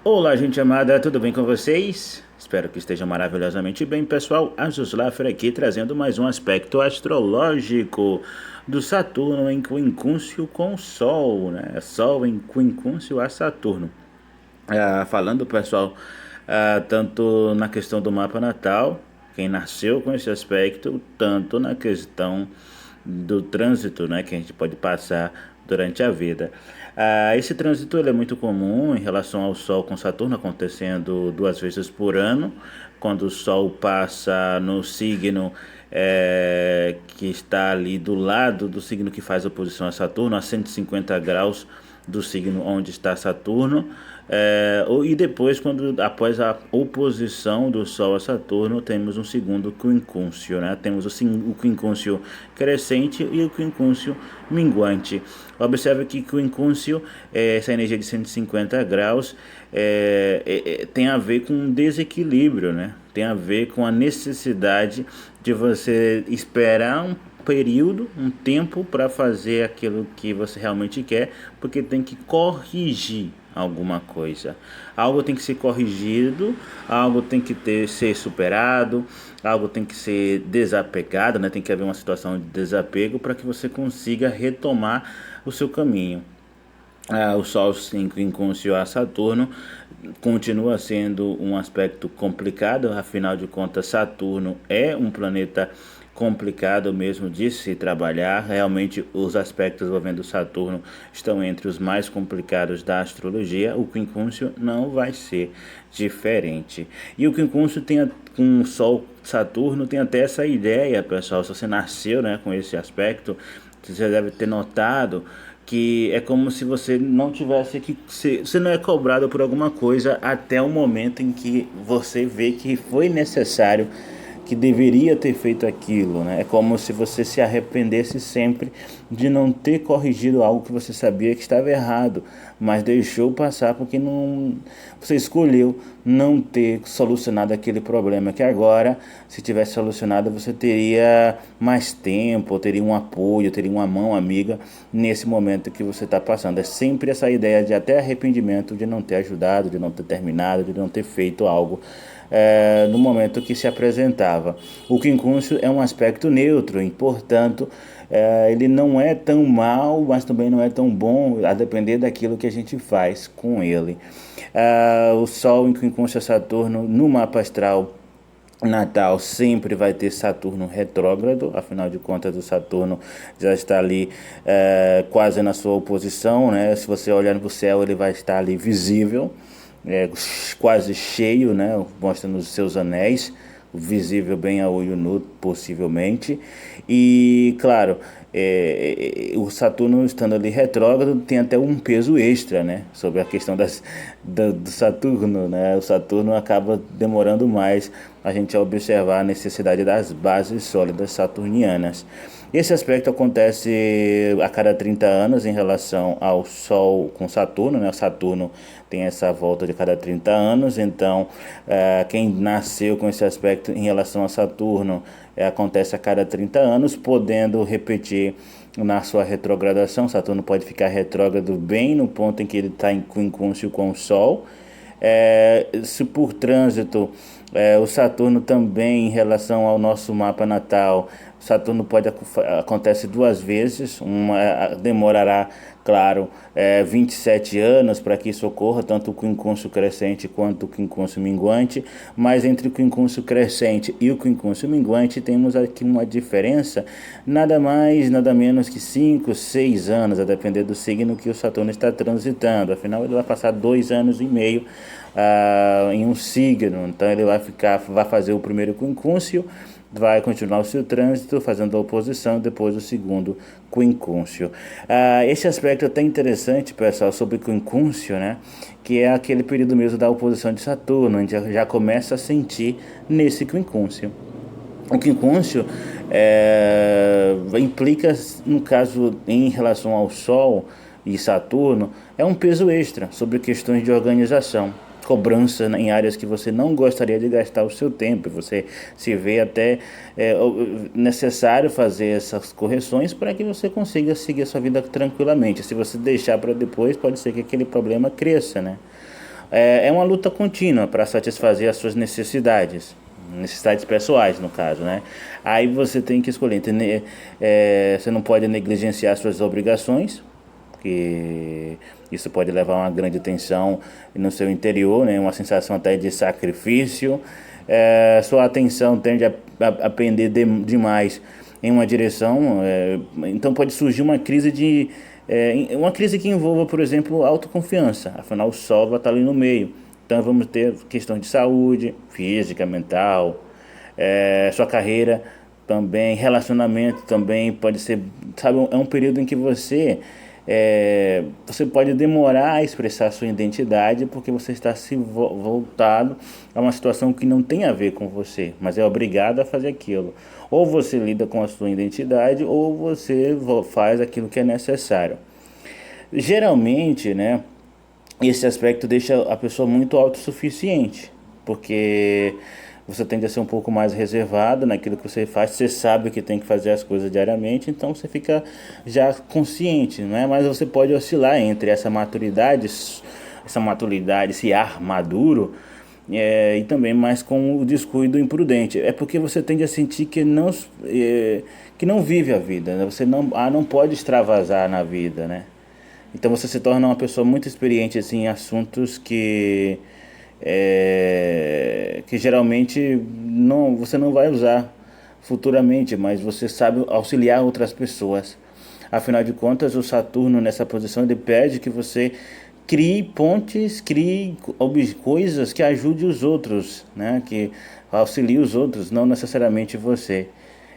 Olá, gente amada, tudo bem com vocês? Espero que estejam maravilhosamente bem, pessoal. Anjos Laffer aqui trazendo mais um aspecto astrológico do Saturno em quincúncio com o Sol, né? Sol em quincúncio a Saturno. Falando, pessoal, tanto na questão do mapa natal, quem nasceu com esse aspecto, tanto na questão do trânsito, né, que a gente pode passar durante a vida. Esse trânsito ele é muito comum em relação ao Sol com Saturno acontecendo 2 vezes por ano, quando o Sol passa no signo que está ali do lado do signo que faz oposição a Saturno, a 150 graus do signo onde está Saturno, e depois, após a oposição do Sol a Saturno, temos um segundo quincúncio, né? Temos o quincúncio crescente e o quincúncio minguante. Observe que quincúncio, essa energia de 150 graus, tem a ver com um desequilíbrio, né? Tem a ver com a necessidade de você esperar um período, um tempo para fazer aquilo que você realmente quer, porque tem que corrigir alguma coisa. Algo tem que ser corrigido, algo tem que ser superado, algo tem que ser desapegado, né? Tem que haver uma situação de desapego para que você consiga retomar o seu caminho. O Sol em quincúncio a Saturno continua sendo um aspecto complicado, afinal de contas Saturno é um planeta complicado mesmo de se trabalhar. Realmente os aspectos envolvendo Saturno estão entre os mais complicados da astrologia. O quincúncio não vai ser diferente. E o quincúncio com o Sol Saturno tem até essa ideia, pessoal. Se você nasceu, né, com esse aspecto, você deve ter notado que é como se você não tivesse que você não é cobrado por alguma coisa até o momento em que você vê que foi necessário, que deveria ter feito aquilo, né? É como se você se arrependesse sempre de não ter corrigido algo que você sabia que estava errado, mas deixou passar porque você escolheu não ter solucionado aquele problema que agora, se tivesse solucionado, você teria mais tempo, teria um apoio, teria uma mão amiga nesse momento que você está passando. É sempre essa ideia de até arrependimento de não ter ajudado, de não ter terminado, de não ter feito algo no momento que se apresentava. O quincúncio é um aspecto neutro e, portanto, ele não é tão mal, mas também não é tão bom, a depender daquilo que a gente faz com ele. O Sol em quincúncio a Saturno no mapa astral natal sempre vai ter Saturno retrógrado, afinal de contas o Saturno já está ali quase na sua oposição, né? Se você olhar no céu ele vai estar ali visível, quase cheio, né? Mostrando os seus anéis, visível bem a olho nu, possivelmente. E, claro, o Saturno estando ali retrógrado tem até um peso extra, né? Sobre a questão do Saturno, né? O Saturno acaba demorando mais a gente observar a necessidade das bases sólidas saturnianas. Esse aspecto acontece a cada 30 anos em relação ao Sol com Saturno, né? O Saturno tem essa volta de cada 30 anos, então quem nasceu com esse aspecto em relação a Saturno acontece a cada 30 anos, podendo repetir na sua retrogradação. Saturno pode ficar retrógrado bem no ponto em que ele está em quincúncio com o Sol. Se por trânsito o Saturno também em relação ao nosso mapa natal, Saturno acontece 2 vezes, uma demorará, claro, 27 anos para que isso ocorra, tanto o quincúncio crescente quanto o quincúncio minguante, mas entre o quincúncio crescente e o quincúncio minguante temos aqui uma diferença, nada mais, nada menos que 5, 6 anos, a depender do signo que o Saturno está transitando. Afinal ele vai passar 2 anos e meio em um signo, então ele vai fazer o primeiro quincúncio, vai continuar o seu trânsito fazendo a oposição, depois o segundo quincúncio. Esse aspecto é até interessante, pessoal, sobre quincúncio, né? Que é aquele período mesmo da oposição de Saturno, a gente já começa a sentir nesse quincúncio. O quincúncio implica, no caso, em relação ao Sol e Saturno, é um peso extra sobre questões de organização, cobrança em áreas que você não gostaria de gastar o seu tempo. Você se vê até necessário fazer essas correções para que você consiga seguir a sua vida tranquilamente. Se você deixar para depois, pode ser que aquele problema cresça, né? É uma luta contínua para satisfazer as suas necessidades pessoais, no caso, né? Aí você tem que escolher, você não pode negligenciar suas obrigações, que isso pode levar a uma grande tensão no seu interior, né? Uma sensação até de sacrifício. Sua atenção tende a pender demais em uma direção, então pode surgir uma crise que envolva, por exemplo, autoconfiança. Afinal, o sol vai estar ali no meio. Então vamos ter questões de saúde, física, mental, sua carreira também, relacionamento também pode ser, sabe, é um período em que você pode demorar a expressar sua identidade porque você está se voltado a uma situação que não tem a ver com você, mas é obrigado a fazer aquilo. Ou você lida com a sua identidade ou você faz aquilo que é necessário. Geralmente, né, esse aspecto deixa a pessoa muito autossuficiente, porque você tende a ser um pouco mais reservado naquilo que você faz, você sabe que tem que fazer as coisas diariamente, então você fica já consciente, não é? Mas você pode oscilar entre essa maturidade, esse ar maduro, e também mais com o descuido imprudente. É porque você tende a sentir que não vive a vida, né? Você não pode extravasar na vida, né? Então você se torna uma pessoa muito experiente assim, em assuntos que geralmente você não vai usar futuramente, mas você sabe auxiliar outras pessoas. Afinal de contas, o Saturno nessa posição ele pede que você crie pontes, crie coisas que ajudem os outros, né? Que auxiliem os outros, não necessariamente você.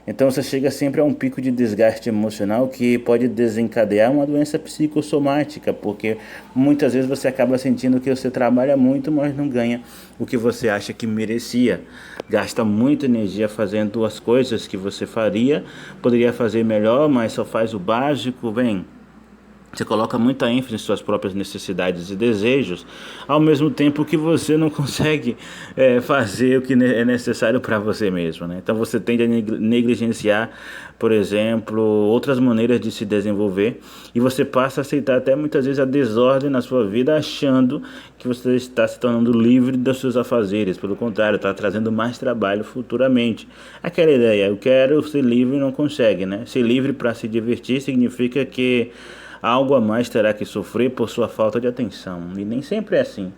Então você chega sempre a um pico de desgaste emocional que pode desencadear uma doença psicossomática, porque muitas vezes você acaba sentindo que você trabalha muito, mas não ganha o que você acha que merecia. Gasta muita energia fazendo as coisas que você poderia fazer melhor, mas só faz o básico, você coloca muita ênfase em suas próprias necessidades e desejos, ao mesmo tempo que você não consegue fazer o que é necessário para você mesmo, né? Então você tende a negligenciar, por exemplo, outras maneiras de se desenvolver e você passa a aceitar até muitas vezes a desordem na sua vida, achando que você está se tornando livre dos seus afazeres. Pelo contrário, está trazendo mais trabalho futuramente. Aquela ideia, eu quero ser livre e não consegue, né? Ser livre para se divertir significa que algo a mais terá que sofrer por sua falta de atenção. E nem sempre é assim.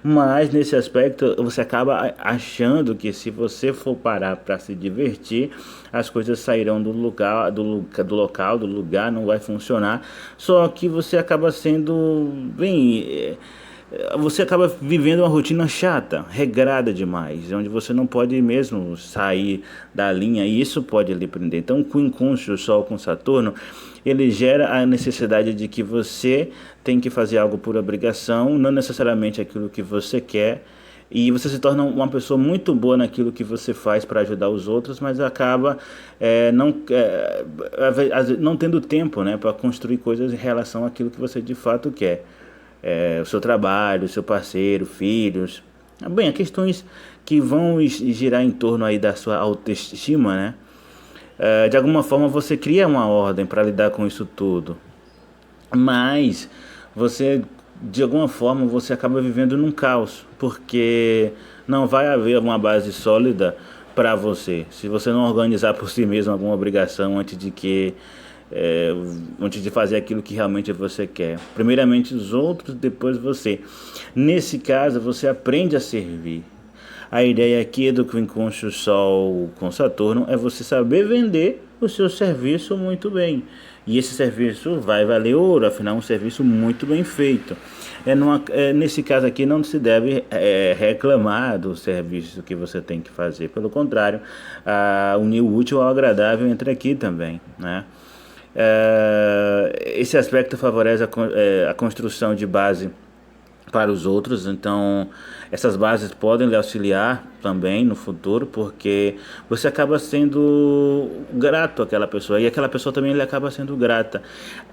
Mas nesse aspecto você acaba achando que se você for parar para se divertir, as coisas sairão do lugar, não vai funcionar. Só que você acaba você acaba vivendo uma rotina chata, regrada demais, onde você não pode mesmo sair da linha e isso pode lhe prender. Então, com o incônscio, o Sol com Saturno, ele gera a necessidade de que você tem que fazer algo por obrigação, não necessariamente aquilo que você quer, e você se torna uma pessoa muito boa naquilo que você faz para ajudar os outros, mas acaba não tendo tempo, né, para construir coisas em relação àquilo que você de fato quer. O seu trabalho, o seu parceiro, filhos. Bem, questões que vão girar em torno aí da sua autoestima, né? De alguma forma você cria uma ordem para lidar com isso tudo, mas de alguma forma você acaba vivendo num caos, porque não vai haver uma base sólida para você, se você não organizar por si mesmo alguma obrigação antes de fazer aquilo que realmente você quer. Primeiramente os outros, depois você. Nesse caso, você aprende a servir. A ideia aqui do quincunxo Sol com Saturno é você saber vender o seu serviço muito bem. E esse serviço vai valer ouro, afinal é um serviço muito bem feito. Nesse caso aqui não se deve reclamar do serviço que você tem que fazer. Pelo contrário, unir o útil ao agradável entra aqui também, né? Esse aspecto favorece a construção de base para os outros, então essas bases podem lhe auxiliar também no futuro, porque você acaba sendo grato àquela pessoa e aquela pessoa também lhe acaba sendo grata.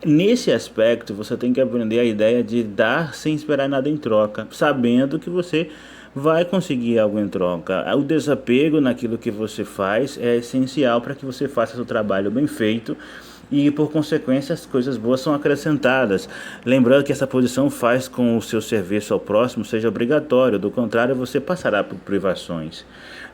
Nesse aspecto você tem que aprender a ideia de dar sem esperar nada em troca, sabendo que você vai conseguir algo em troca. O desapego naquilo que você faz é essencial para que você faça seu trabalho bem feito e por consequência as coisas boas são acrescentadas. Lembrando que essa posição faz com o seu serviço ao próximo seja obrigatório, do contrário você passará por privações.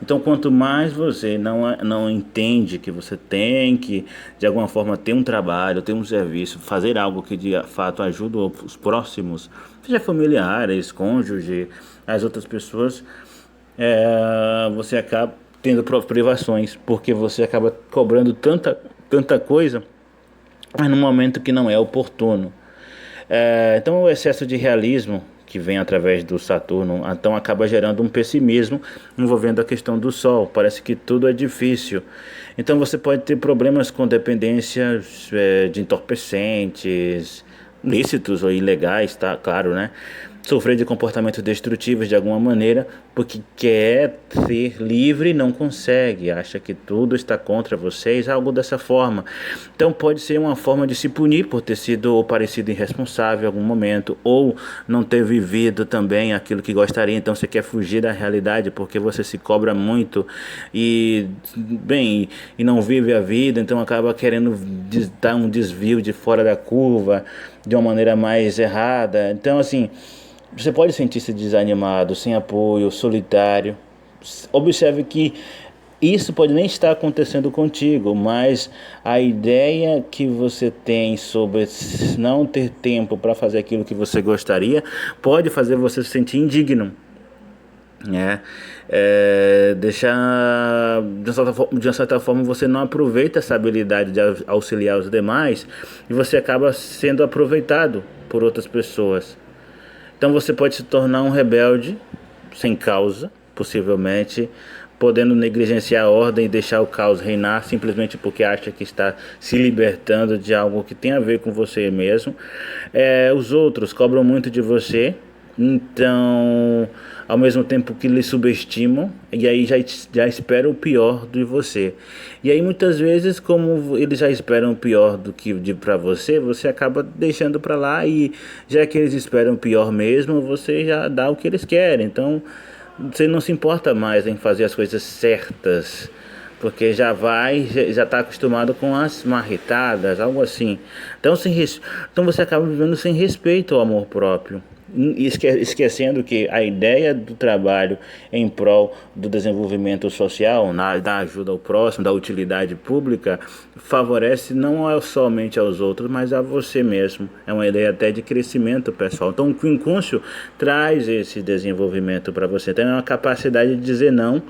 Então quanto mais você não entende que você tem que de alguma forma ter um trabalho, ter um serviço, fazer algo que de fato ajude os próximos, seja familiares, cônjuge, as outras pessoas, você acaba tendo privações, porque você acaba cobrando tanta coisa, mas no momento que não é oportuno. Então o excesso de realismo que vem através do Saturno, então acaba gerando um pessimismo envolvendo a questão do Sol. Parece que tudo é difícil. Então você pode ter problemas com dependências de entorpecentes, lícitos ou ilegais, tá? Claro, né? Sofrer de comportamentos destrutivos de alguma maneira, porque quer ser livre e não consegue, acha que tudo está contra vocês, algo dessa forma. Então pode ser uma forma de se punir por ter sido ou parecido irresponsável em algum momento, ou não ter vivido também aquilo que gostaria. Então você quer fugir da realidade porque você se cobra muito e não vive a vida, então acaba querendo dar um desvio de fora da curva de uma maneira mais errada. Então assim, você pode sentir-se desanimado, sem apoio, solitário. Observe que isso pode nem estar acontecendo contigo, mas a ideia que você tem sobre não ter tempo para fazer aquilo que você gostaria pode fazer você se sentir indigno. De uma certa forma você não aproveita essa habilidade de auxiliar os demais e você acaba sendo aproveitado por outras pessoas. Então você pode se tornar um rebelde sem causa, possivelmente, podendo negligenciar a ordem e deixar o caos reinar simplesmente porque acha que está se libertando de algo que tem a ver com você mesmo. Os outros cobram muito de você, então, ao mesmo tempo que lhe subestimam, e aí já esperam o pior de você. E aí muitas vezes, como eles já esperam o pior do que para você, você acaba deixando para lá, e já que eles esperam o pior mesmo, você já dá o que eles querem. Então você não se importa mais em fazer as coisas certas, porque já está acostumado com as marretadas, algo assim. Então você acaba vivendo sem respeito ao amor próprio, esquecendo que a ideia do trabalho em prol do desenvolvimento social, da ajuda ao próximo, da utilidade pública, favorece não somente aos outros, mas a você mesmo. É uma ideia até de crescimento pessoal. Então o quincúncio traz esse desenvolvimento para você. Então é uma capacidade de dizer não,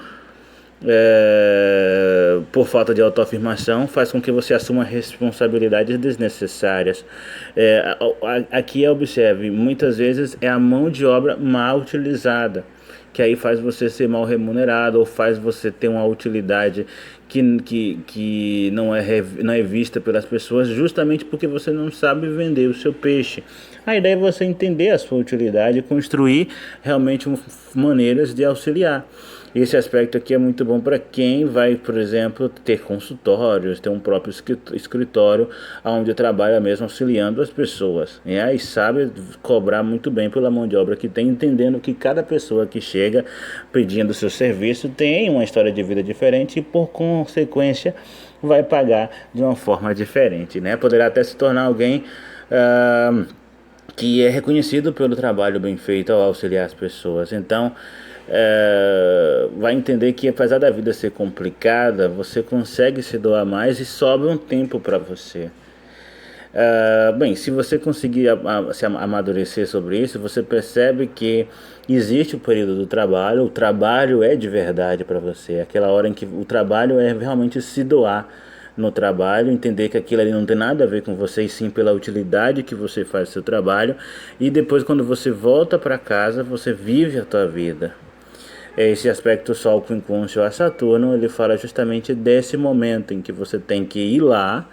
por falta de autoafirmação, faz com que você assuma responsabilidades desnecessárias. Aqui observe, muitas vezes é a mão de obra mal utilizada, que aí faz você ser mal remunerado, ou faz você ter uma utilidade que não é vista pelas pessoas, justamente porque você não sabe vender o seu peixe. A ideia é você entender a sua utilidade e construir realmente maneiras de auxiliar. Esse aspecto aqui é muito bom para quem vai, por exemplo, ter consultórios, ter um próprio escritório onde trabalha mesmo auxiliando as pessoas. E sabe cobrar muito bem pela mão de obra que tem, entendendo que cada pessoa que chega pedindo seu serviço tem uma história de vida diferente e, por consequência, vai pagar de uma forma diferente, né? Poderá até se tornar alguém que é reconhecido pelo trabalho bem feito ao auxiliar as pessoas. Então, vai entender que apesar da vida ser complicada, você consegue se doar mais e sobra um tempo para você. Se você conseguir se amadurecer sobre isso, você percebe que existe o período do trabalho. O trabalho é de verdade para você, aquela hora em que o trabalho é realmente se doar no trabalho, entender que aquilo ali não tem nada a ver com você, e sim pela utilidade que você faz do seu trabalho. E depois, quando você volta para casa, você vive a tua vida. Esse aspecto Sol quincúncio a Saturno, ele fala justamente desse momento em que você tem que ir lá,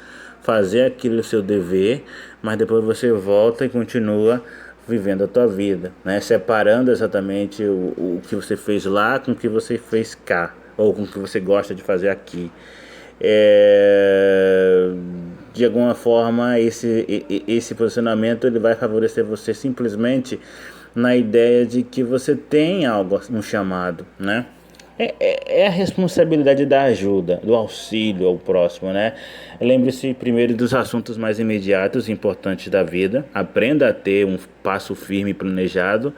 fazer aquilo seu dever, mas depois você volta e continua vivendo a tua vida, né? Separando exatamente o que você fez lá com o que você fez cá, ou com o que você gosta de fazer aqui. De alguma forma esse posicionamento ele vai favorecer você simplesmente na ideia de que você tem algo, um chamado, né? É a responsabilidade da ajuda, do auxílio ao próximo, né? Lembre-se primeiro dos assuntos mais imediatos e importantes da vida. Aprenda a ter um passo firme e planejado.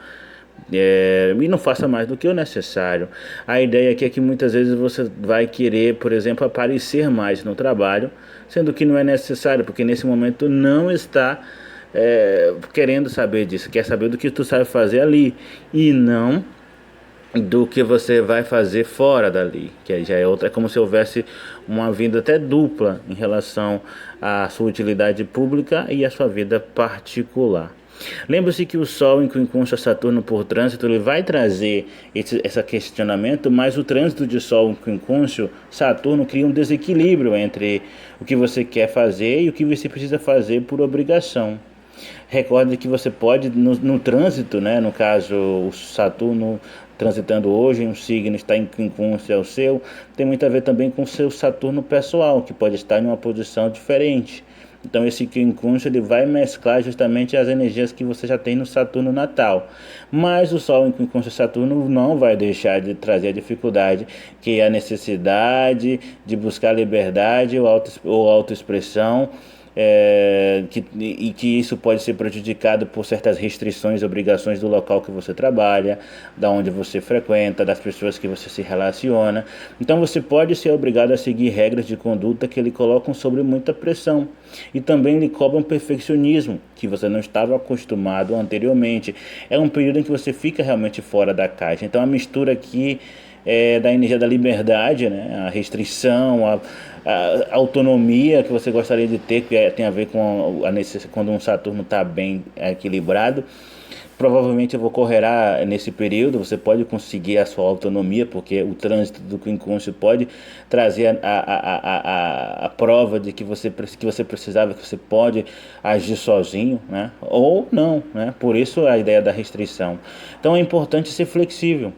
E não faça mais do que o necessário. A ideia aqui é que muitas vezes você vai querer, por exemplo, aparecer mais no trabalho, sendo que não é necessário, porque nesse momento não está querendo saber disso, quer saber do que tu sabe fazer ali e não do que você vai fazer fora dali, que aí já é outra, é como se houvesse uma vida até dupla em relação à sua utilidade pública e à sua vida particular. Lembre-se que o Sol em quincunxo a Saturno por trânsito ele vai trazer esse questionamento, mas o trânsito de Sol em quincunxo Saturno cria um desequilíbrio entre o que você quer fazer e o que você precisa fazer por obrigação. Recorde que você pode, no trânsito, né, no caso o Saturno transitando hoje em um signo está em quincunxo ao seu, tem muito a ver também com o seu Saturno pessoal, que pode estar em uma posição diferente. Então esse quincunxo ele vai mesclar justamente as energias que você já tem no Saturno natal. Mas o Sol em quincunxo Saturno não vai deixar de trazer a dificuldade, que é a necessidade de buscar liberdade ou autoexpressão, e que isso pode ser prejudicado por certas restrições e obrigações do local que você trabalha, da onde você frequenta, das pessoas que você se relaciona. Então você pode ser obrigado a seguir regras de conduta que lhe colocam sobre muita pressão e também lhe cobram perfeccionismo que você não estava acostumado anteriormente. É um período em que você fica realmente fora da caixa. Então a mistura aqui da energia da liberdade, né? A restrição, a autonomia que você gostaria de ter, que tem a ver com a necessidade, quando um Saturno está bem equilibrado. Provavelmente ocorrerá nesse período, você pode conseguir a sua autonomia, porque o trânsito do quincunxo pode trazer a prova de que você precisava, que você pode agir sozinho, né? Ou não, né? Por isso a ideia da restrição. Então é importante ser flexível,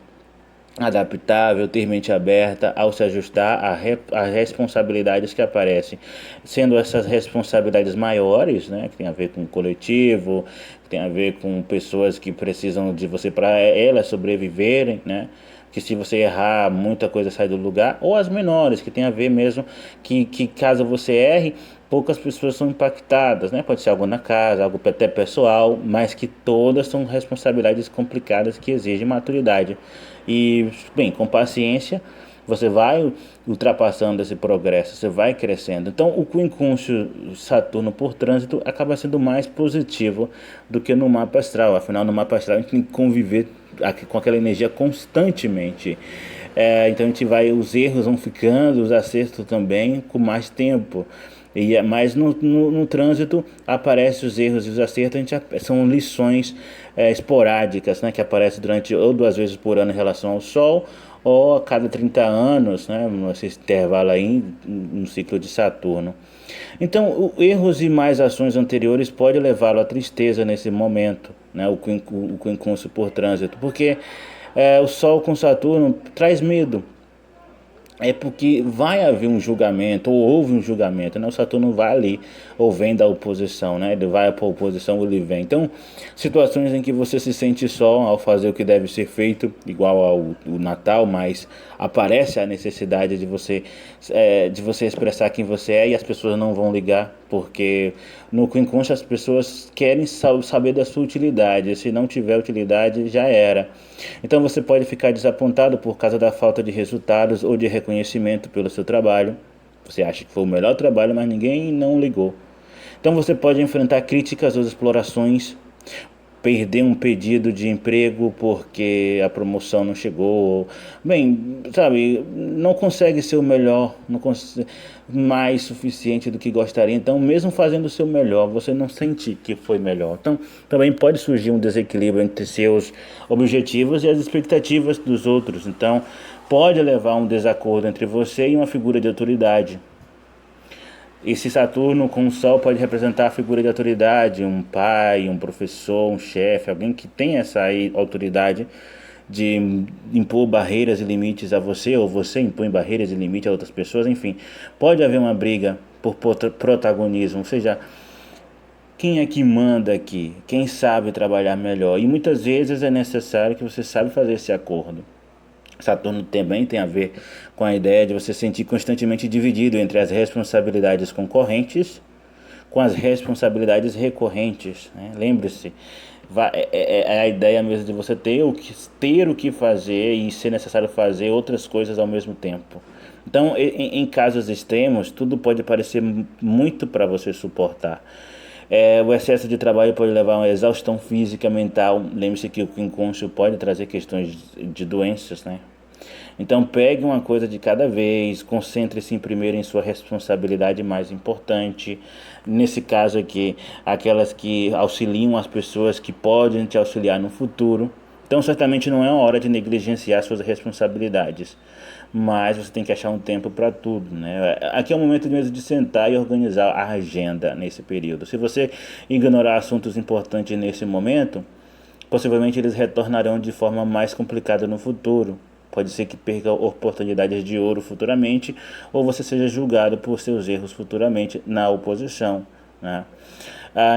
adaptável, ter mente aberta ao se ajustar a responsabilidades que aparecem, sendo essas responsabilidades maiores, né, que tem a ver com o coletivo, que tem a ver com pessoas que precisam de você para elas sobreviverem, né, que se você errar, muita coisa sai do lugar, ou as menores, que tem a ver mesmo que caso você erre, poucas pessoas são impactadas, né? Pode ser algo na casa, algo até pessoal, mas que todas são responsabilidades complicadas que exigem maturidade. E, bem, com paciência, você vai ultrapassando esse progresso, você vai crescendo. Então, o quincunxo Saturno por trânsito acaba sendo mais positivo do que no mapa astral. Afinal, no mapa astral a gente tem que conviver com aquela energia constantemente. Então, os erros vão ficando, os acertos também, com mais tempo. Mas no trânsito aparecem os erros e os acertos, são lições esporádicas, né, que aparecem durante ou 2 vezes por ano em relação ao Sol, ou a cada 30 anos, né, nesse intervalo aí, no ciclo de Saturno. Então, erros e mais ações anteriores podem levá-lo à tristeza nesse momento, né, o quincunxo por trânsito, porque o Sol com Saturno traz medo. É porque vai haver um julgamento, ou houve um julgamento, né? O Saturno vai ali, ou vem da oposição, né? Ele vai para a oposição ou ele vem. Então, situações em que você se sente só ao fazer o que deve ser feito, igual ao Natal, mas aparece a necessidade de você expressar quem você é e as pessoas não vão ligar, porque no quincunxo as pessoas querem saber da sua utilidade, se não tiver utilidade já era. Então você pode ficar desapontado por causa da falta de resultados ou de reconhecimento pelo seu trabalho. Você acha que foi o melhor trabalho, mas ninguém não ligou. Então você pode enfrentar críticas ou explorações, perder um pedido de emprego porque a promoção não chegou. Bem, sabe, não consegue ser o melhor, não consegue mais suficiente do que gostaria. Então, mesmo fazendo o seu melhor, você não sente que foi melhor. Então, também pode surgir um desequilíbrio entre seus objetivos e as expectativas dos outros. Então, pode levar a um desacordo entre você e uma figura de autoridade. Esse Saturno com o Sol pode representar a figura de autoridade, um pai, um professor, um chefe, alguém que tem essa autoridade de impor barreiras e limites a você, ou você impõe barreiras e limites a outras pessoas, enfim. Pode haver uma briga por protagonismo, ou seja, quem é que manda aqui? Quem sabe trabalhar melhor? E muitas vezes é necessário que você saiba fazer esse acordo. Saturno também tem a ver com a ideia de você se sentir constantemente dividido entre as responsabilidades concorrentes com as responsabilidades recorrentes, né? Lembre-se, é a ideia mesmo de você ter o que fazer e ser necessário fazer outras coisas ao mesmo tempo. Então, em casos extremos, tudo pode parecer muito para você suportar. O excesso de trabalho pode levar a uma exaustão física, mental. Lembre-se que o inconsciente pode trazer questões de doenças, né? Então pegue uma coisa de cada vez, concentre-se primeiro em sua responsabilidade mais importante. Nesse caso aqui, aquelas que auxiliam as pessoas que podem te auxiliar no futuro. Então certamente não é uma hora de negligenciar suas responsabilidades, mas você tem que achar um tempo para tudo, né? Aqui é o momento mesmo de sentar e organizar a agenda nesse período. Se você ignorar assuntos importantes nesse momento, possivelmente eles retornarão de forma mais complicada no futuro. Pode ser que perca oportunidades de ouro futuramente, ou você seja julgado por seus erros futuramente na oposição, né?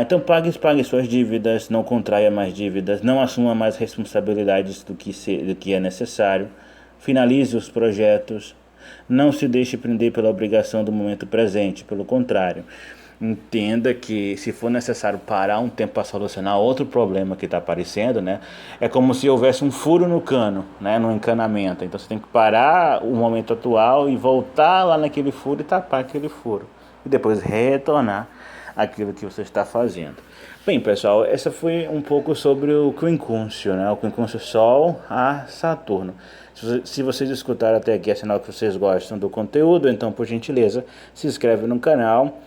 Então pague suas dívidas, não contraia mais dívidas, não assuma mais responsabilidades do que é necessário, finalize os projetos, não se deixe prender pela obrigação do momento presente, pelo contrário. Entenda que se for necessário parar um tempo para solucionar outro problema que está aparecendo, né? É como se houvesse um furo no cano, né? No encanamento. Então você tem que parar o momento atual e voltar lá naquele furo e tapar aquele furo. E depois retornar aquilo que você está fazendo. Bem, pessoal, essa foi um pouco sobre o quincúncio, né? O quincúncio Sol a Saturno. Se vocês escutaram até aqui, é sinal que vocês gostam do conteúdo, então, por gentileza, se inscreve no canal.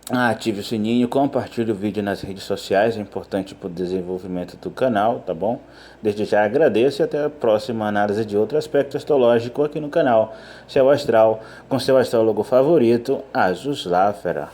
Ative o sininho, compartilhe o vídeo nas redes sociais, é importante para o desenvolvimento do canal, tá bom? Desde já agradeço e até a próxima análise de outro aspecto astrológico aqui no canal Céu Astral, com seu astrólogo favorito, Azus Láfera.